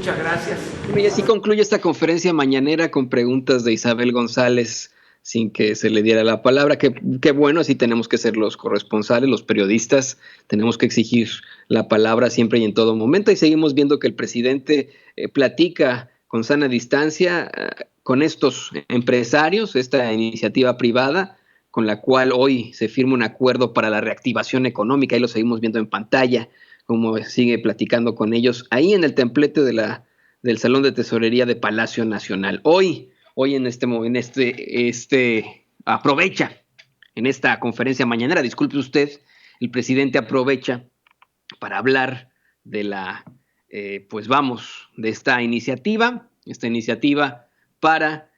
Muchas gracias. Y así concluye esta conferencia mañanera con preguntas de Isabel González sin que se le diera la palabra. Qué bueno, así tenemos que ser los corresponsales, los periodistas, tenemos que exigir la palabra siempre y en todo momento. Y seguimos viendo que el presidente platica con sana distancia con estos empresarios, esta iniciativa privada, con la cual hoy se firma un acuerdo para la reactivación económica. Ahí lo seguimos viendo en pantalla, como sigue platicando con ellos ahí en el templete del Salón de Tesorería de Palacio Nacional. Hoy aprovecha en esta conferencia mañanera, disculpe usted, el presidente aprovecha para hablar de de esta iniciativa para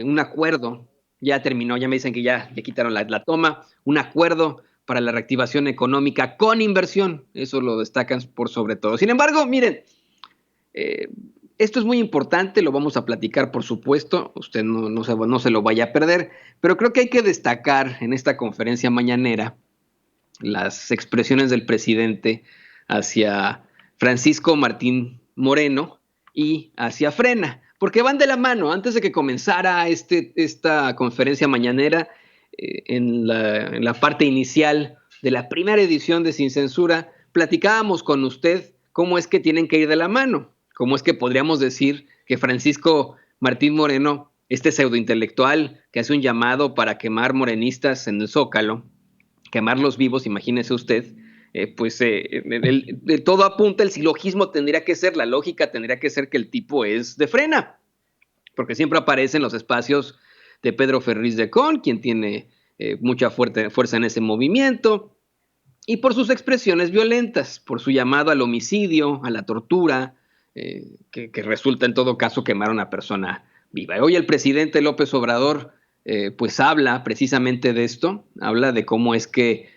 un acuerdo. Ya terminó, ya me dicen que ya quitaron la toma, un acuerdo para la reactivación económica con inversión, eso lo destacan por sobre todo. Sin embargo, miren, esto es muy importante, lo vamos a platicar, por supuesto, usted no se lo vaya a perder, pero creo que hay que destacar en esta conferencia mañanera las expresiones del presidente hacia Francisco Martín Moreno y hacia Frena, porque van de la mano. Antes de que comenzara esta conferencia mañanera, en la parte inicial de la primera edición de Sin Censura, platicábamos con usted cómo es que tienen que ir de la mano. ¿Cómo es que podríamos decir que Francisco Martín Moreno, este pseudointelectual que hace un llamado para quemar morenistas en el Zócalo, quemarlos vivos, imagínese usted, de todo apunta, el silogismo tendría que ser, la lógica tendría que ser que el tipo es de Frena, porque siempre aparece en los espacios de Pedro Ferriz de Con, quien tiene mucha fuerza en ese movimiento, y por sus expresiones violentas, por su llamado al homicidio, a la tortura, que resulta en todo caso quemar a una persona viva. Hoy el presidente López Obrador pues habla precisamente de esto, habla de cómo es que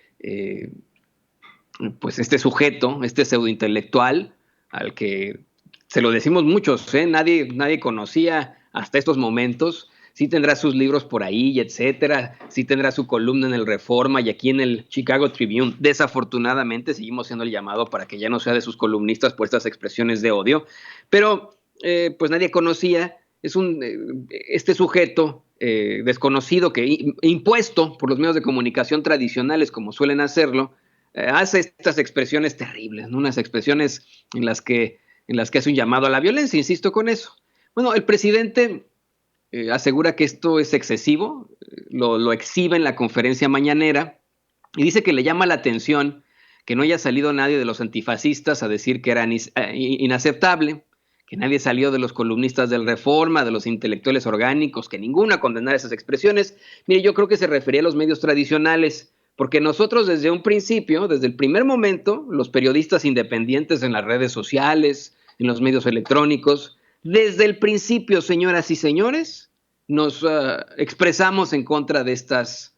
pues este sujeto, este pseudointelectual, al que se lo decimos muchos, nadie conocía hasta estos momentos, sí tendrá sus libros por ahí, etcétera, sí tendrá su columna en el Reforma y aquí en el Chicago Tribune. Desafortunadamente seguimos siendo el llamado para que ya no sea de sus columnistas por estas expresiones de odio, pero pues nadie conocía, este sujeto desconocido impuesto por los medios de comunicación tradicionales como suelen hacerlo, hace estas expresiones terribles, ¿no? Unas expresiones en las que hace un llamado a la violencia, insisto con eso. Bueno, el presidente asegura que esto es excesivo, lo exhibe en la conferencia mañanera y dice que le llama la atención que no haya salido nadie de los antifascistas a decir que era inaceptable, que nadie salió de los columnistas del Reforma, de los intelectuales orgánicos, que ninguno a condenar esas expresiones. Mire, yo creo que se refería a los medios tradicionales, porque nosotros desde un principio, desde el primer momento, los periodistas independientes en las redes sociales, en los medios electrónicos, desde el principio, señoras y señores, nos expresamos en contra de estas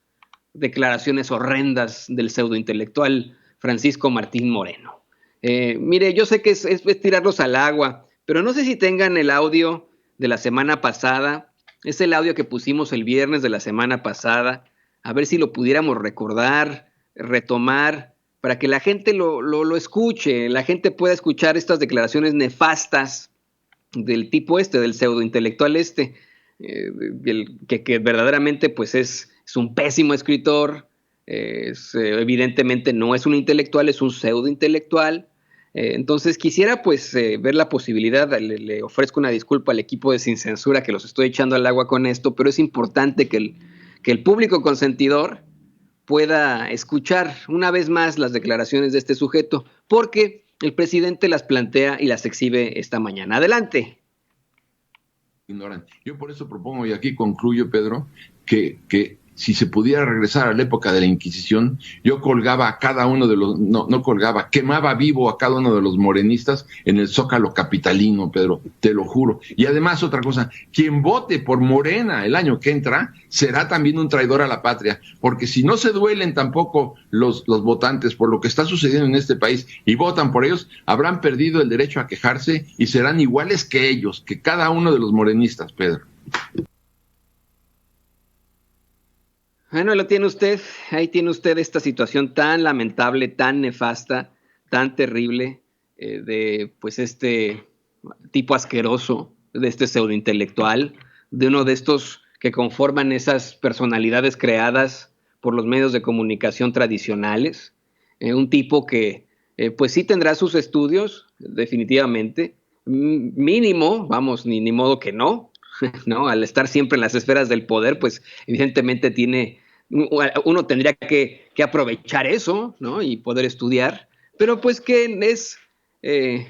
declaraciones horrendas del pseudointelectual Francisco Martín Moreno. Mire, yo sé que es tirarlos al agua, pero no sé si tengan el audio de la semana pasada, es el audio que pusimos el viernes de la semana pasada, a ver si lo pudiéramos recordar, retomar, para que la gente lo escuche, la gente pueda escuchar estas declaraciones nefastas del tipo del pseudointelectual que verdaderamente pues es un pésimo escritor, evidentemente no es un intelectual, es un pseudointelectual. Entonces quisiera ver la posibilidad, le ofrezco una disculpa al equipo de Sin Censura que los estoy echando al agua con esto, pero es importante que el público consentidor pueda escuchar una vez más las declaraciones de este sujeto, porque el presidente las plantea y las exhibe esta mañana. Adelante. Ignoran. Yo por eso propongo, y aquí concluyo, Pedro, que si se pudiera regresar a la época de la Inquisición, yo colgaba a cada uno de los, no colgaba, quemaba vivo a cada uno de los morenistas en el Zócalo capitalino, Pedro, te lo juro. Y además otra cosa, quien vote por Morena el año que entra, será también un traidor a la patria, porque si no se duelen tampoco los votantes por lo que está sucediendo en este país y votan por ellos, habrán perdido el derecho a quejarse y serán iguales que ellos, que cada uno de los morenistas, Pedro. Bueno, lo tiene usted, ahí tiene usted esta situación tan lamentable, tan nefasta, tan terrible de pues este tipo asqueroso de este pseudointelectual, de uno de estos que conforman esas personalidades creadas por los medios de comunicación tradicionales, un tipo que pues sí tendrá sus estudios, definitivamente, mínimo, vamos, ni modo que no, ¿no? Al estar siempre en las esferas del poder, pues evidentemente uno tendría que aprovechar eso, ¿no? Y poder estudiar, pero pues que es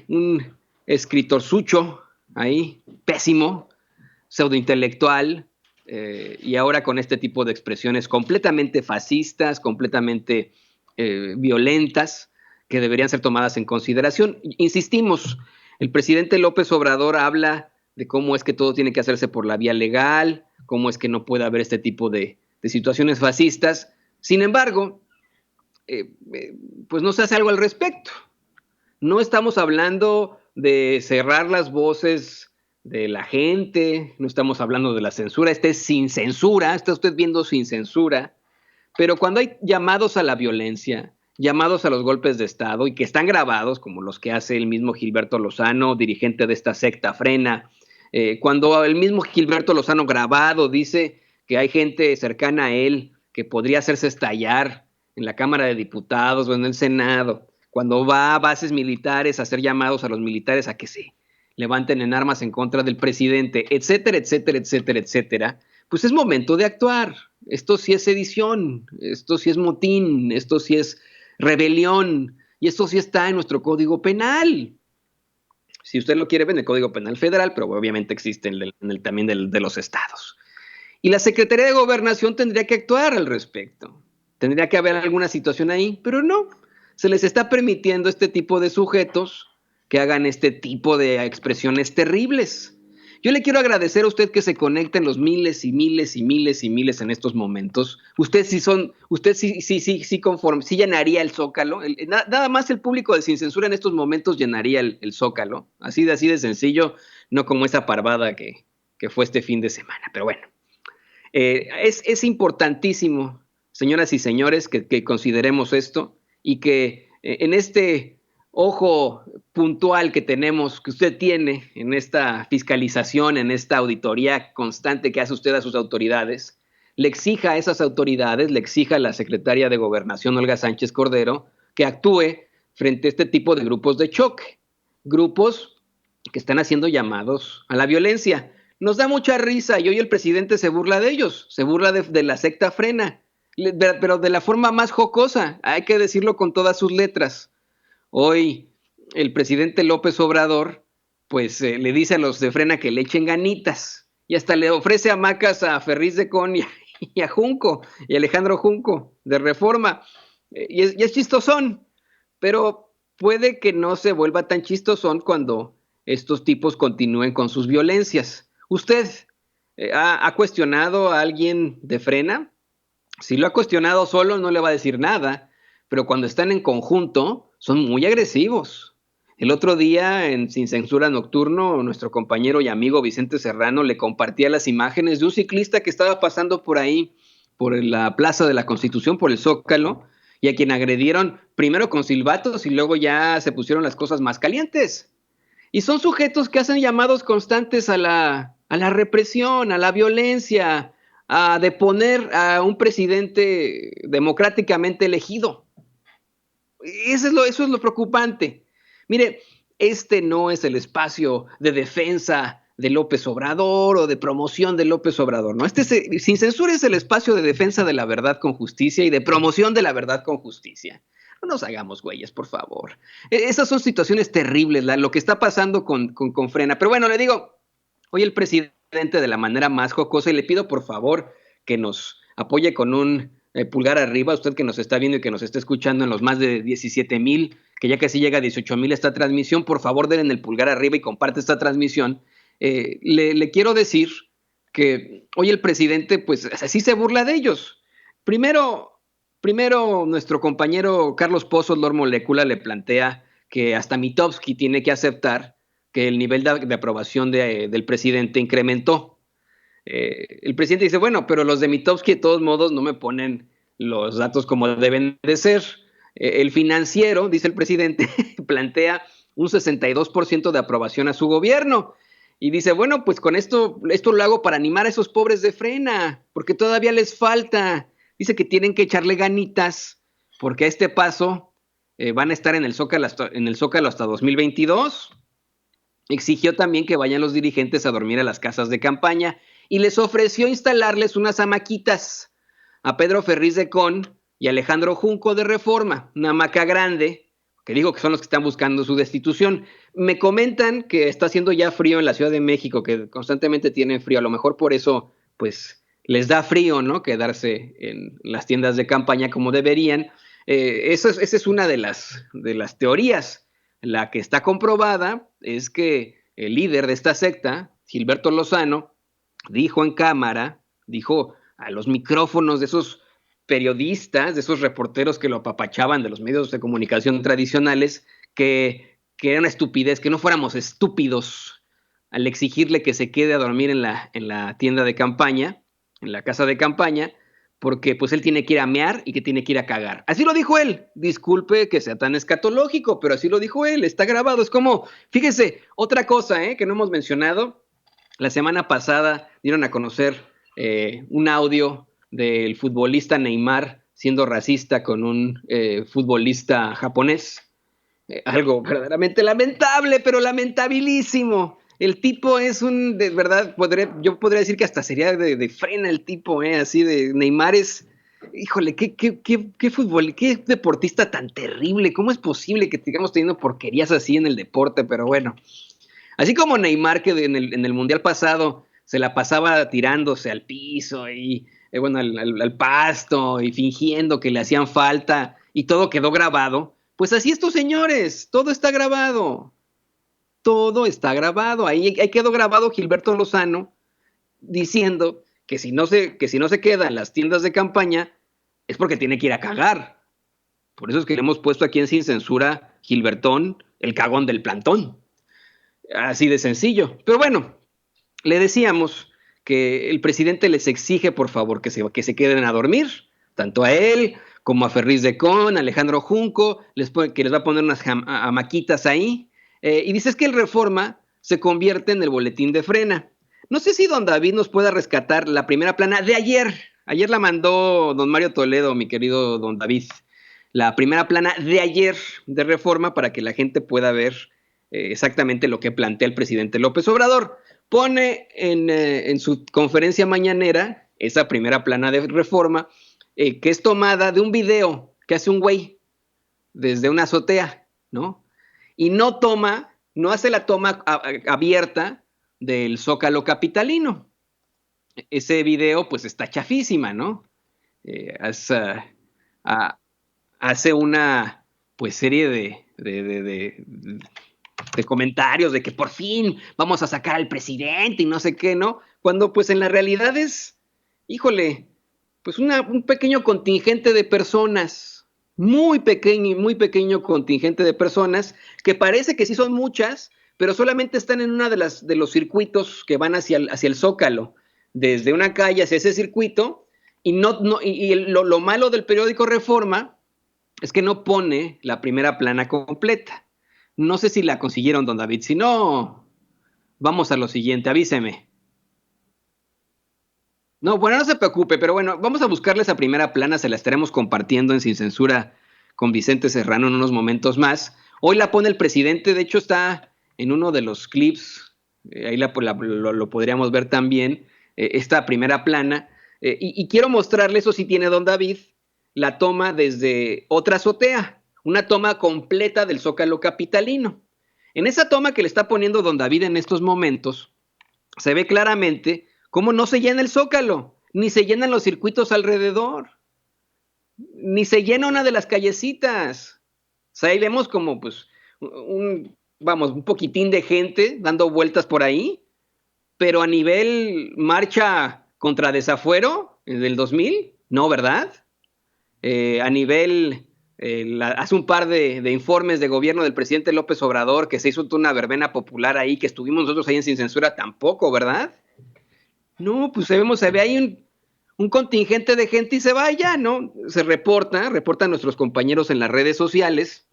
un escritorzucho ahí, pésimo, pseudointelectual, y ahora con este tipo de expresiones completamente fascistas, completamente violentas, que deberían ser tomadas en consideración. Insistimos, el presidente López Obrador habla de cómo es que todo tiene que hacerse por la vía legal, cómo es que no puede haber este tipo de situaciones fascistas. Sin embargo, pues no se hace algo al respecto. No estamos hablando de cerrar las voces de la gente, no estamos hablando de la censura, este es sin censura, está usted viendo sin censura, pero cuando hay llamados a la violencia, llamados a los golpes de Estado y que están grabados, como los que hace el mismo Gilberto Lozano, dirigente de esta secta Frena, cuando el mismo Gilberto Lozano grabado dice que hay gente cercana a él que podría hacerse estallar en la Cámara de Diputados o en el Senado, cuando va a bases militares a hacer llamados a los militares a que se levanten en armas en contra del presidente, etcétera, etcétera, etcétera, etcétera, pues es momento de actuar. Esto sí es sedición, esto sí es motín, esto sí es rebelión, y esto sí está en nuestro Código Penal. Si usted lo quiere ver en el Código Penal Federal, pero obviamente existe también de los estados. Y la Secretaría de Gobernación tendría que actuar al respecto. Tendría que haber alguna situación ahí, pero no. Se les está permitiendo a este tipo de sujetos que hagan este tipo de expresiones terribles. Yo le quiero agradecer a usted que se conecten los miles y miles y miles y miles en estos momentos. Usted sí llenaría el Zócalo. Nada más el público de Sin Censura en estos momentos llenaría el Zócalo. Así de sencillo, no como esa parvada que fue este fin de semana. Pero bueno, es importantísimo, señoras y señores, que consideremos esto y que en este ojo puntual que tenemos, que usted tiene en esta fiscalización, en esta auditoría constante que hace usted a sus autoridades, le exija a esas autoridades, le exija a la secretaria de Gobernación, Olga Sánchez Cordero, que actúe frente a este tipo de grupos de choque, grupos que están haciendo llamados a la violencia. Nos da mucha risa y hoy el presidente se burla de ellos, se burla de la secta Frena, pero de la forma más jocosa, hay que decirlo con todas sus letras. Hoy el presidente López Obrador pues le dice a los de Frena que le echen ganitas y hasta le ofrece hamacas a Ferriz de Con y a Junco y a Alejandro Junco de Reforma y es chistosón, pero puede que no se vuelva tan chistosón cuando estos tipos continúen con sus violencias. ¿Usted ha cuestionado a alguien de Frena? Si lo ha cuestionado solo no le va a decir nada, pero cuando están en conjunto son muy agresivos. El otro día en Sin Censura Nocturno, nuestro compañero y amigo Vicente Serrano le compartía las imágenes de un ciclista que estaba pasando por ahí, por la Plaza de la Constitución, por el Zócalo, y a quien agredieron primero con silbatos y luego ya se pusieron las cosas más calientes. Y son sujetos que hacen llamados constantes a la represión, a la violencia, a deponer a un presidente democráticamente elegido. Eso es lo preocupante. Mire, este no es el espacio de defensa de López Obrador o de promoción de López Obrador, ¿no? Sin Censura es el espacio de defensa de la verdad con justicia y de promoción de la verdad con justicia. No nos hagamos güeyes, por favor. Esas son situaciones terribles, lo que está pasando con Frena. Pero bueno, le digo, hoy el presidente de la manera más jocosa, y le pido por favor que nos apoye con un pulgar arriba, usted que nos está viendo y que nos está escuchando en los más de 17,000, que ya casi llega a 18,000 esta transmisión, por favor denle el pulgar arriba y comparte esta transmisión. Le quiero decir que hoy el presidente pues así se burla de ellos. Primero nuestro compañero Carlos Pozos, Lord Molécula, le plantea que hasta Mitofsky tiene que aceptar que el nivel de aprobación del presidente incrementó. El presidente dice, bueno, pero los de Mitofsky de todos modos no me ponen los datos como deben de ser. El Financiero, dice el presidente, plantea un 62% de aprobación a su gobierno. Y dice, bueno, pues con esto lo hago para animar a esos pobres de Frena, porque todavía les falta. Dice que tienen que echarle ganitas, porque a este paso van a estar en el Zócalo hasta 2022. Exigió también que vayan los dirigentes a dormir a las casas de campaña y les ofreció instalarles unas hamaquitas a Pedro Ferriz de Con y Alejandro Junco de Reforma, una hamaca grande, que digo que son los que están buscando su destitución. Me comentan que está haciendo ya frío en la Ciudad de México, que constantemente tienen frío, a lo mejor por eso, pues, les da frío, ¿no? Quedarse en las tiendas de campaña como deberían. Esa es una de las teorías. La que está comprobada es que el líder de esta secta, Gilberto Lozano, dijo en cámara, dijo a los micrófonos de esos periodistas, de esos reporteros que lo apapachaban de los medios de comunicación tradicionales, que era una estupidez, que no fuéramos estúpidos al exigirle que se quede a dormir en la tienda de campaña, en la casa de campaña, porque pues él tiene que ir a mear y que tiene que ir a cagar. Así lo dijo él. Disculpe que sea tan escatológico, pero así lo dijo él. Está grabado. Es como, fíjese, otra cosa que no hemos mencionado. La semana pasada dieron a conocer un audio del futbolista Neymar siendo racista con un futbolista japonés. Algo verdaderamente lamentable, pero lamentabilísimo. El tipo es de verdad, yo podría decir que hasta sería de Frena el tipo, así de Neymar es, híjole, qué fútbol, qué deportista tan terrible, ¿cómo es posible que sigamos teniendo porquerías así en el deporte? Pero bueno, así como Neymar, que en el Mundial pasado se la pasaba tirándose al piso y bueno, al pasto y fingiendo que le hacían falta y todo quedó grabado, pues así estos señores, todo está grabado. Todo está grabado. Ahí quedó grabado Gilberto Lozano diciendo que si no se queda en las tiendas de campaña es porque tiene que ir a cagar. Por eso es que le hemos puesto aquí en Sin Censura Gilbertón, el cagón del plantón. Así de sencillo. Pero bueno, le decíamos que el presidente les exige, por favor, que se queden a dormir, tanto a él como a Ferriz de Con, a Alejandro Junco, que les va a poner unas hamaquitas ahí. Y dices que el Reforma se convierte en el boletín de Frena. No sé si don David nos pueda rescatar la primera plana de ayer. Ayer la mandó don Mario Toledo, mi querido don David. La primera plana de ayer de Reforma para que la gente pueda ver exactamente lo que plantea el presidente López Obrador. Pone en su conferencia mañanera esa primera plana de Reforma que es tomada de un video que hace un güey desde una azotea, ¿no? Y no hace la toma abierta del Zócalo capitalino. Ese video pues está chafísima, ¿no? Hace una pues serie de comentarios de que por fin vamos a sacar al presidente y no sé qué, ¿no? Cuando pues en la realidad es, híjole, pues un pequeño contingente de personas, muy pequeño contingente de personas, que parece que sí son muchas, pero solamente están en una de los circuitos que van hacia el Zócalo, desde una calle hacia ese circuito, y lo malo del periódico Reforma es que no pone la primera plana completa. No sé si la consiguieron, don David. Si no, vamos a lo siguiente, avíseme. No, bueno, no se preocupe, pero bueno, vamos a buscarle esa primera plana, se la estaremos compartiendo en Sin Censura con Vicente Serrano en unos momentos más. Hoy la pone el presidente, de hecho está en uno de los clips, ahí lo podríamos ver también, esta primera plana, y quiero mostrarle, eso sí tiene don David, la toma desde otra azotea, una toma completa del Zócalo capitalino. En esa toma que le está poniendo don David en estos momentos, se ve claramente cómo no se llena el Zócalo, ni se llenan los circuitos alrededor, ni se llena una de las callecitas. O sea, ahí vemos como pues un poquitín de gente dando vueltas por ahí, pero a nivel marcha contra desafuero del 2000, no, ¿verdad? A nivel, hace un par de informes de gobierno del presidente López Obrador, que se hizo una verbena popular ahí, que estuvimos nosotros ahí en Sin Censura, tampoco, ¿verdad? No, pues se ve ahí un contingente de gente y se va allá, ¿no? Se reportan nuestros compañeros en las redes sociales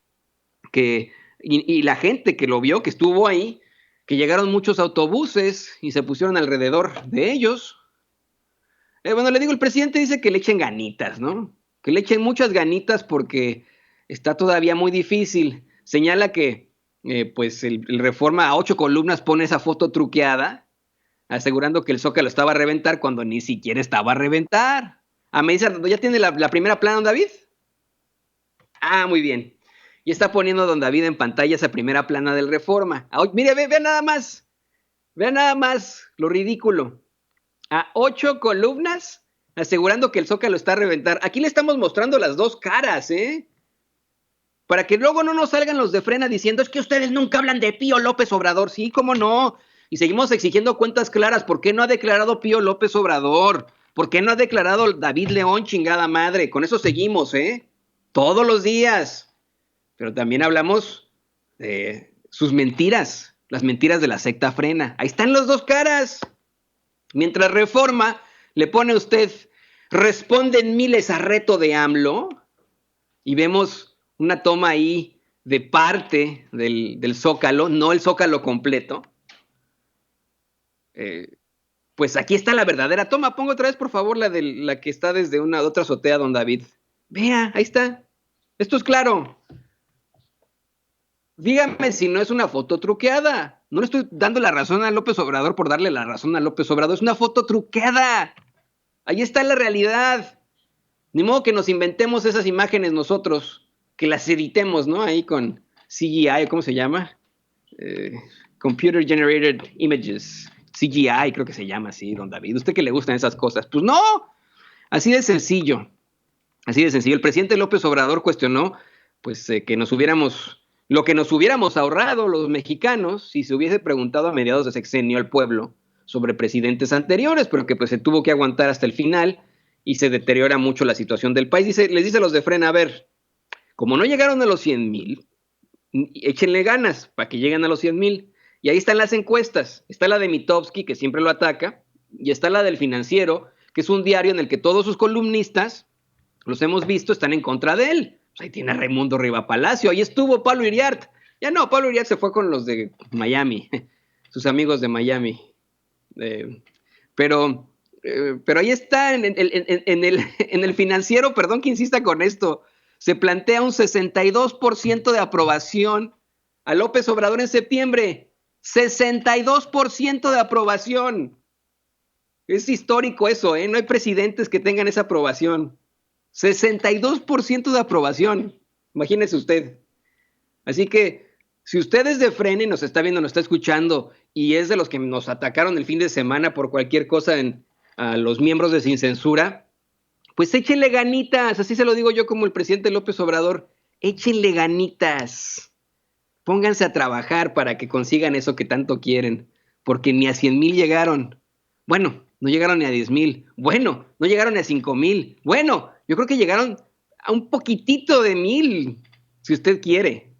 que y la gente que lo vio, que estuvo ahí, que llegaron muchos autobuses y se pusieron alrededor de ellos. Bueno, le digo, el presidente dice que le echen ganitas, ¿no? Que le echen muchas ganitas porque está todavía muy difícil. Señala que pues el Reforma a 8 columnas pone esa foto truqueada, asegurando que el Zócalo estaba a reventar cuando ni siquiera estaba a reventar. Me dice, ¿ya tiene la primera plana, don David? Muy bien. Y está poniendo don David en pantalla esa primera plana del Reforma. Mire, vean nada más. Vean nada más lo ridículo. A 8 columnas, asegurando que el Zócalo está a reventar. Aquí le estamos mostrando las dos caras, ¿eh? Para que luego no nos salgan los de Frena diciendo, es que ustedes nunca hablan de Pío López Obrador. Sí, cómo no. Y seguimos exigiendo cuentas claras. ¿Por qué no ha declarado Pío López Obrador? ¿Por qué no ha declarado David León, chingada madre? Con eso seguimos, ¿eh? Todos los días. Pero también hablamos de sus mentiras, las mentiras de la secta Frena. Ahí están las dos caras. Mientras Reforma le pone a usted, responden miles a reto de AMLO, y vemos una toma ahí de parte del Zócalo, no el Zócalo completo. Pues aquí está la verdadera toma. Pongo otra vez, por favor, la que está desde una otra azotea, don David. Vea, ahí está. Esto es claro. Dígame si no es una foto truqueada. No le estoy dando la razón a López Obrador por darle la razón a López Obrador. Es una foto truqueada. Ahí está la realidad. Ni modo que nos inventemos esas imágenes nosotros, que las editemos, ¿no? Ahí con CGI, ¿cómo se llama? Computer Generated Images. CGI, creo que se llama así, don David. ¿Usted que le gustan esas cosas? Pues no. Así de sencillo. Así de sencillo. El presidente López Obrador cuestionó, pues, que nos hubiéramos... Lo que nos hubiéramos ahorrado los mexicanos si se hubiese preguntado a mediados de sexenio al pueblo sobre presidentes anteriores, pero que pues se tuvo que aguantar hasta el final y se deteriora mucho la situación del país. Les dice a los de Frena, a ver, como no llegaron a los 100,000, échenle ganas para que lleguen a los 100,000. Y ahí están las encuestas. Está la de Mitofsky, que siempre lo ataca, y está la del Financiero, que es un diario en el que todos sus columnistas, los hemos visto, están en contra de él. Pues ahí tiene a Raimundo Riva Palacio, ahí estuvo Pablo Iriart. Ya no, Pablo Iriart se fue con los de Miami, sus amigos de Miami. Pero ahí está, en el Financiero, perdón que insista con esto, se plantea un 62% de aprobación a López Obrador en septiembre. 62% de aprobación. Es histórico eso, ¿eh? No hay presidentes que tengan esa aprobación. 62% de aprobación. Imagínese usted. Así que, si usted es de Frena y nos está viendo, nos está escuchando, y es de los que nos atacaron el fin de semana por cualquier cosa a los miembros de Sin Censura, pues échenle ganitas. Así se lo digo yo como el presidente López Obrador. Échenle ganitas. Pónganse a trabajar para que consigan eso que tanto quieren. Porque ni a 100,000 llegaron. Bueno, no llegaron ni a 10,000. Bueno, no llegaron ni a 5,000. Bueno, yo creo que llegaron a un poquitito de 1,000, si usted quiere.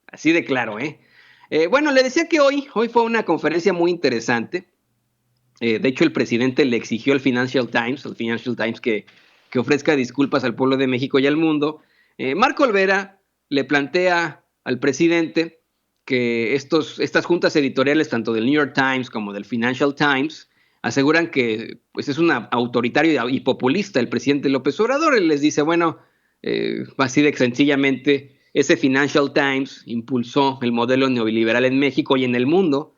Así de claro, ¿eh? Bueno, le decía que hoy fue una conferencia muy interesante. De hecho, el presidente le exigió al Financial Times que ofrezca disculpas al pueblo de México y al mundo. Marco Olvera le plantea al presidente que estas juntas editoriales, tanto del New York Times como del Financial Times, aseguran que pues, es un autoritario y populista el presidente López Obrador. Él les dice, bueno, así de sencillamente, ese Financial Times impulsó el modelo neoliberal en México y en el mundo,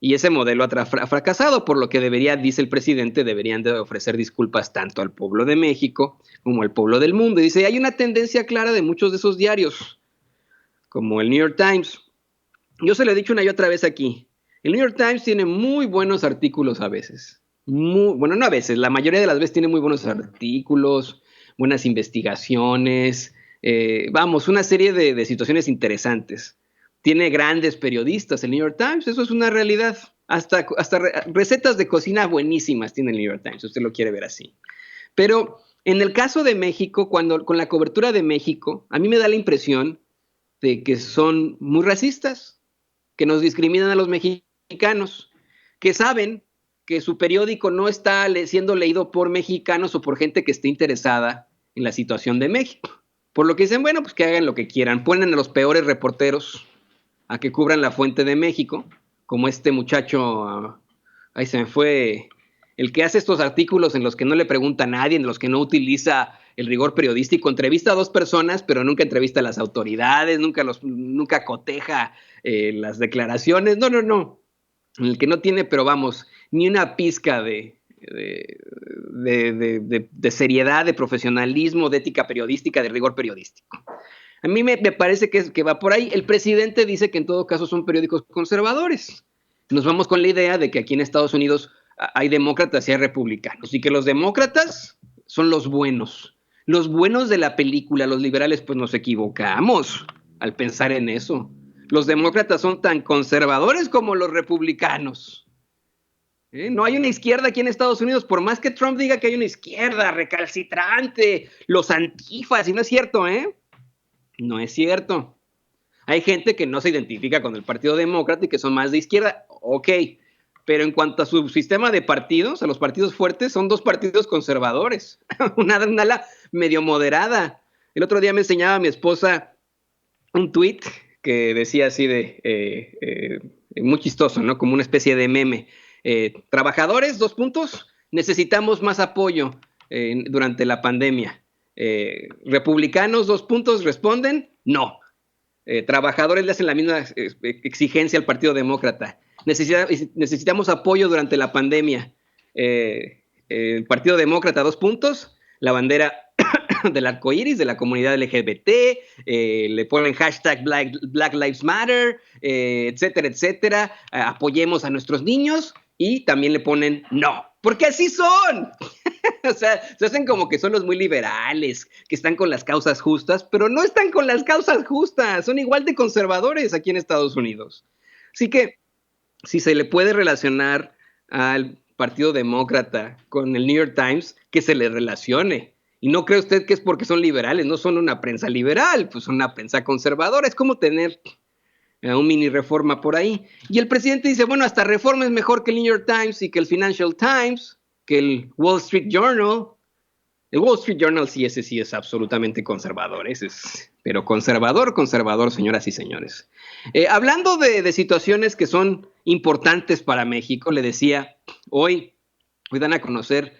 y ese modelo ha fracasado, por lo que dice el presidente, deberían de ofrecer disculpas tanto al pueblo de México como al pueblo del mundo. Y dice, hay una tendencia clara de muchos de esos diarios, como el New York Times. Yo se lo he dicho una y otra vez aquí. El New York Times tiene muy buenos artículos a veces. Bueno, no a veces, la mayoría de las veces tiene muy buenos artículos, buenas investigaciones, una serie de situaciones interesantes. Tiene grandes periodistas el New York Times, eso es una realidad. Hasta recetas de cocina buenísimas tiene el New York Times, si usted lo quiere ver así. Pero en el caso de México, con la cobertura de México, a mí me da la impresión de que son muy racistas, que nos discriminan a los mexicanos, que saben que su periódico no está siendo leído por mexicanos o por gente que esté interesada en la situación de México. Por lo que dicen, bueno, pues que hagan lo que quieran. Ponen a los peores reporteros a que cubran la fuente de México, como este muchacho, ahí se me fue, el que hace estos artículos en los que no le pregunta a nadie, en los que no utiliza el rigor periodístico, entrevista a dos personas, pero nunca entrevista a las autoridades, nunca coteja las declaraciones, no, en el que no tiene, pero vamos, ni una pizca de seriedad, de profesionalismo, de ética periodística, de rigor periodístico. A mí me parece que va por ahí. El presidente dice que en todo caso son periódicos conservadores. Nos vamos con la idea de que aquí en Estados Unidos hay demócratas y hay republicanos, y que los demócratas son los buenos. Los buenos de la película, los liberales, pues nos equivocamos al pensar en eso. Los demócratas son tan conservadores como los republicanos. No hay una izquierda aquí en Estados Unidos, por más que Trump diga que hay una izquierda recalcitrante, los antifas, y no es cierto, no es cierto. Hay gente que no se identifica con el Partido Demócrata y que son más de izquierda, ok, pero en cuanto a su sistema de partidos, a los partidos fuertes, son dos partidos conservadores, una ala medio moderada. El otro día me enseñaba mi esposa un tuit que decía así muy chistoso, ¿no? Como una especie de meme. Trabajadores, 2 puntos, necesitamos más apoyo durante la pandemia. Republicanos, 2 puntos, responden, no. Trabajadores le hacen la misma exigencia al Partido Demócrata. Necesitamos apoyo durante la pandemia. El Partido Demócrata, 2 puntos, la bandera del arco iris, de la comunidad LGBT, le ponen hashtag Black Lives Matter, etcétera, etcétera. Apoyemos a nuestros niños y también le ponen no, porque así son. O sea, se hacen como que son los muy liberales, que están con las causas justas, pero no están con las causas justas, son igual de conservadores aquí en Estados Unidos. Así que, si se le puede relacionar al Partido Demócrata con el New York Times, que se le relacione. Y no cree usted que es porque son liberales, no son una prensa liberal, pues son una prensa conservadora. Es como tener un mini Reforma por ahí. Y el presidente dice, bueno, hasta Reforma es mejor que el New York Times y que el Financial Times, que el Wall Street Journal. El Wall Street Journal sí, ese sí es absolutamente conservador, pero conservador, señoras y señores. Hablando de situaciones que son importantes para México, le decía, hoy dan a conocer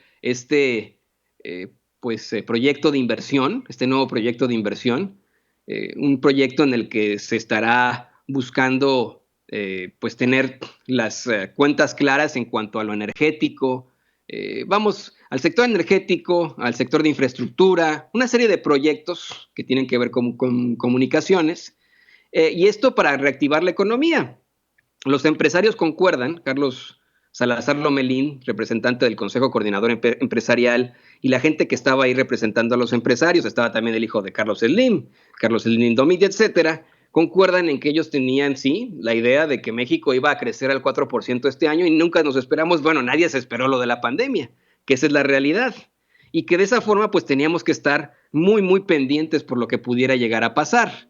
proyecto de inversión, este nuevo proyecto de inversión, un proyecto en el que se estará buscando tener las cuentas claras en cuanto a lo energético. Vamos al sector energético, al sector de infraestructura, una serie de proyectos que tienen que ver con comunicaciones, y esto para reactivar la economía. Los empresarios concuerdan, Carlos Salazar Lomelín, representante del Consejo Coordinador Empresarial, y la gente que estaba ahí representando a los empresarios, estaba también el hijo de Carlos Slim Domit, etcétera, concuerdan en que ellos tenían, sí, la idea de que México iba a crecer al 4% este año y nunca nos esperamos, bueno, nadie se esperó lo de la pandemia, que esa es la realidad, y que de esa forma pues teníamos que estar muy, muy pendientes por lo que pudiera llegar a pasar.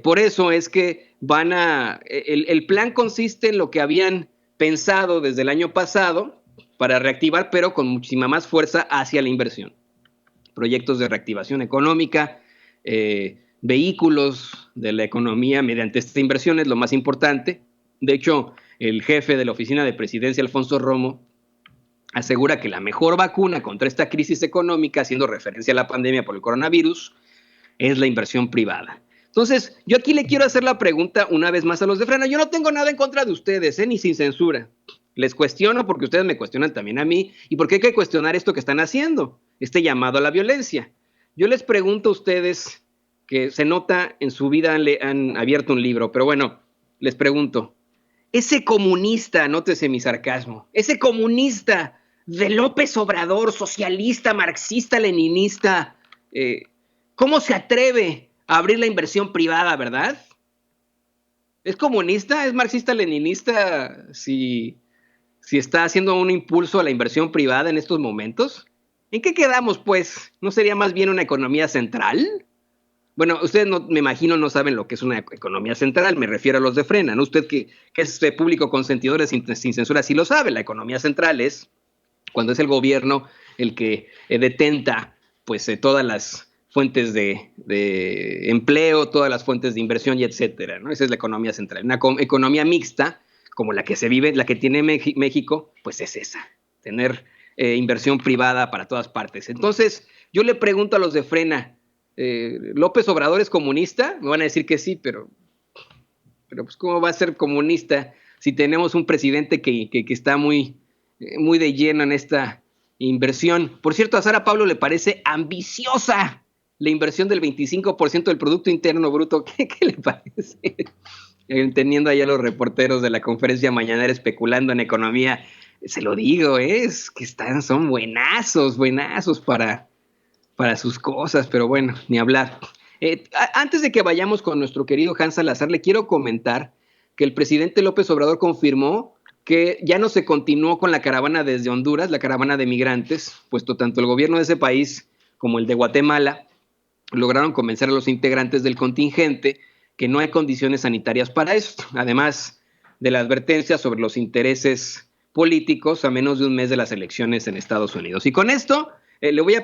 Por eso es que el plan consiste en lo que habían pensado desde el año pasado para reactivar, pero con muchísima más fuerza hacia la inversión. Proyectos de reactivación económica, vehículos de la economía mediante esta inversión es lo más importante. De hecho, el jefe de la oficina de presidencia, Alfonso Romo, asegura que la mejor vacuna contra esta crisis económica, haciendo referencia a la pandemia por el coronavirus, es la inversión privada. Entonces, yo aquí le quiero hacer la pregunta una vez más a los de Frena. Yo no tengo nada en contra de ustedes, ni sin censura. Les cuestiono porque ustedes me cuestionan también a mí y porque hay que cuestionar esto que están haciendo, este llamado a la violencia. Yo les pregunto a ustedes, que se nota en su vida han abierto un libro, pero bueno, les pregunto, ese comunista, nótese mi sarcasmo, ese comunista de López Obrador, socialista, marxista, leninista, ¿cómo se atreve a abrir la inversión privada, verdad? ¿Es comunista? ¿Es marxista-leninista si está haciendo un impulso a la inversión privada en estos momentos? ¿En qué quedamos, pues? ¿No sería más bien una economía central? Bueno, ustedes me imagino no saben lo que es una economía central, me refiero a los de Frena, ¿no? Usted que es público consentidor sin censura sí lo sabe. La economía central es cuando es el gobierno el que detenta pues todas las fuentes de empleo, todas las fuentes de inversión y etcétera, ¿no? Esa es la economía central. Una economía mixta, como la que se vive, la que tiene México, pues es esa, tener inversión privada para todas partes. Entonces, yo le pregunto a los de Frena, ¿López Obrador es comunista? Me van a decir que sí, pero pues ¿cómo va a ser comunista si tenemos un presidente que está muy de lleno en esta inversión? Por cierto, a Sara Pablo le parece ambiciosa la inversión del 25% del Producto Interno Bruto. ¿Qué le parece? Teniendo allá los reporteros de la conferencia mañanera especulando en economía, se lo digo, es que son buenazos para sus cosas, pero bueno, ni hablar. Antes de que vayamos con nuestro querido Hans Salazar, le quiero comentar que el presidente López Obrador confirmó que ya no se continuó con la caravana desde Honduras, la caravana de migrantes, puesto tanto el gobierno de ese país como el de Guatemala lograron convencer a los integrantes del contingente que no hay condiciones sanitarias para esto, además de la advertencia sobre los intereses políticos a menos de un mes de las elecciones en Estados Unidos. Y con esto le voy a